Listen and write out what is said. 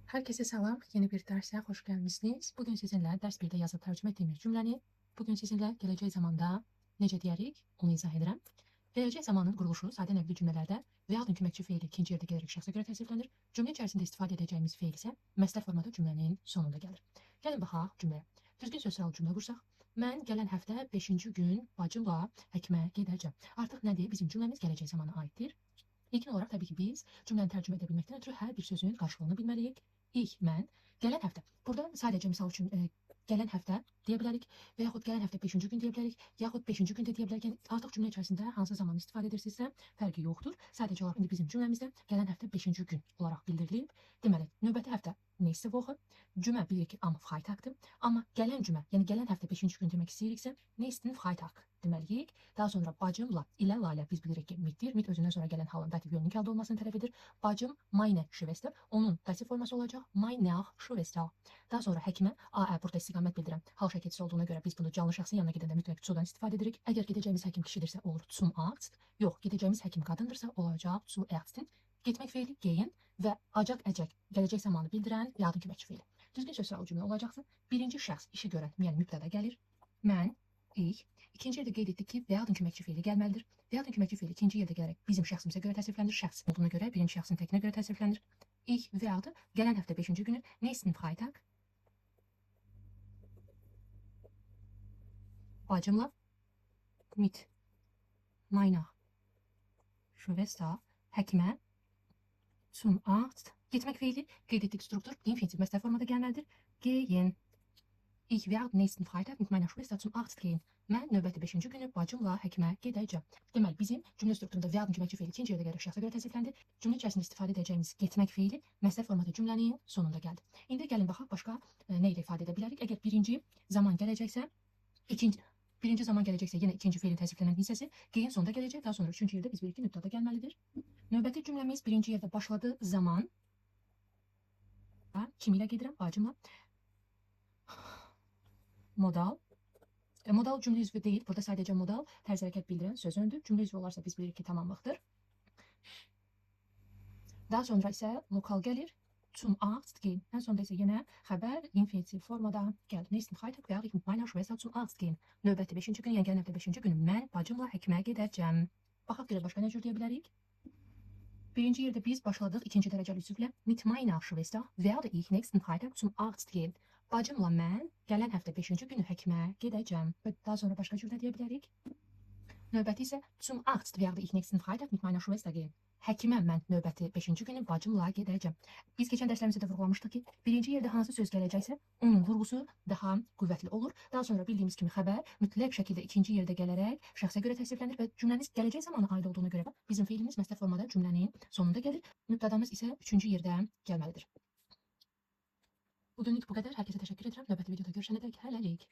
Herkese selam. Yeni bir derse hoş gelmişsiniz. Bugün sizinle ders 1'de yazıp tercüme ettiğimiz cümleni bugün sizinle geleceği zamanda necə deyərik onu izah edirəm. Gələcək zamanın quruluşu sadə nəqli cümlələrdə və ya köməkçi feili ikinci yerdə gələrək şəxsə görə təsvirlənir. Cümlə içərisində istifadə edəcəyimiz feil isə məsdər formada cümlənin sonunda gəlir. Gəlin baxaq cümləyə. Düzgün sözsal cümlə qursak. Mən gələn həftə 5-ci gün bacımla həkimə gedəcəm. Artıq nədir? Bizim cümləmiz gələcək zamana aiddir. İlkin olarak tabii ki biz cümləni tərcümə edə bilməkdən ötürü hər bir sözün qarşılığını bilməliyik. İlk mən gələn həftə. Burada sadəcə misal üçün gələn həftə deyə bilərik və yaxud gələn həftə 5-ci gün deyə bilərik, yaxud 5-ci gün də deyə bilərik. Yəni artıq cümlə içərisində hansı zaman istifadə edirsinizsə fərqi yoxdur. Sadəcə olaraq indi bizim cümləmizdə gələn həftə 5-ci gün olaraq bildirilib. Deməli, növbəti həftə nächste Woche. Cümə bilirik ki, am Freitagdır. Amma gələn cümə, yəni gələn həftə 5-ci gün demək istəyiriksə, nächsten Freitag deməliyik. Daha sonra bacımla ilə Lalə biz bilirik ki, mitdir. Mit özündən sonra gələn halın dativ yönlük halda olmasını tələb edir. Bacım meine Schwester. Onun dativ forması olacaq. Meine Schwester. Daha sonra həkimə AE burada istiqamət bildirən hal şəkilçisi olduğuna görə biz bunu canlı şəxsin yanına gedəndə mütləq zudan istifadə edirik. Əgər gedəcəyimiz həkim kişidirsə olur zum Arzt. Yox, gedəcəyimiz həkim qadındırsa olacaq zu Ärztin. Getmək feili gehen və acaq əcək gələcək zamanı bildirən yardım köməkçi feili. Düzgün sözsal cümlə olacaqsa birinci şəxs işi görən, yəni mübtəda gəlir. Mən, ich. İkinci yerdə qeyd etdik ki, yardım köməkçi feili gəlməlidir. Yardım köməkçi feili ikinci yerdə gələrək bizim şəxsimizə görə təsvirlənir. Şəxs olduğuna görə birinci şəxsin təkinə görə təsvirlənir. Ich werde gələn həftə 5-ci günü nächsten Freitag bacımla mit meiner Schwester həkimə zum Arzt getmək feili qeyd etdik struktur infinitiv məsdər formada gəlməlidir. Gehen. Ich werde nächsten Freitag mit meiner Schwester zum Arzt gehen. Mən növbəti 5-ci günü bacımla həkimə gedəcəm. Deməli, bizim cümlə strukturunda werden köməkçi feili ikinci yerdə gəlir şəxsə görə təsvirləndi. Cümlə içərisində istifadə edəcəyimiz getmək feili məsdər formada cümlənin sonunda gəldi. İndi gəlin baxaq başqa nə ilə ifadə edə bilərik. Əgər birinci zaman gələcəksə, birinci zaman gələcəksə yenə ikinci feilin təsvirlənən hissəsi gehen sonunda gələcək. Daha sonra üçüncü yerdə biz bilirik ki, nöqtada gəlməlidir. Növbəti cümləmiz birinci yerdə başladığı zaman kim ilə gedirəm? Bacımla. Modal. Modal cümlə üzvü deyil. Burada sadəcə modal tərz hərəkət bildirən söz öndür. Cümlə üzvü olarsa biz bilirik ki, tamamlıqdır. Daha sonra isə lokal gəlir. Zum Arzt gehen. Ən sonda isə yenə xəbər infinitiv formada gəlir. Nächsten Freitag werde ich mit meiner Schwester zum Arzt gehen. Növbəti 5-ci gün, yəni gələn həftə 5-ci günü mən bacımla həkimə gedəcəm. Baxaq görə başqa nə cür deyə bilərik? Birinci yerdə biz başladıq ikinci dərəcəli üzvlə. Mit meiner Schwester werde ich nächsten Freitag zum Arzt gehen. Bacımla mən gələn həftə 5-ci günü həkimə gedəcəm. Daha sonra başqa cür də deyə bilərik? Növbəti isə zum Arzt werde ich nächsten Freitag mit meiner Schwester gehen. Həkimə mən növbəti 5-ci günü bacımla gedəcəm. Biz keçən dərslərimizdə də vurğulamışdıq ki, birinci yerdə hansı söz gələcəksə, onun vurğusu daha qüvvətli olur. Daha sonra bildiyimiz kimi xəbər mütləq şəkildə ikinci yerdə gələrək şəxsə görə təsvirlənir və cümləmiz gələcək zamana aid olduğuna görə bizim feilimiz məsdər formada cümlənin sonunda gəlir. Mübtədamız isə üçüncü yerdə gəlməlidir. Bugünlük bu qədər. Hər kəsə təşəkkür edirəm. Növbəti videoda görüşənədək hələlik.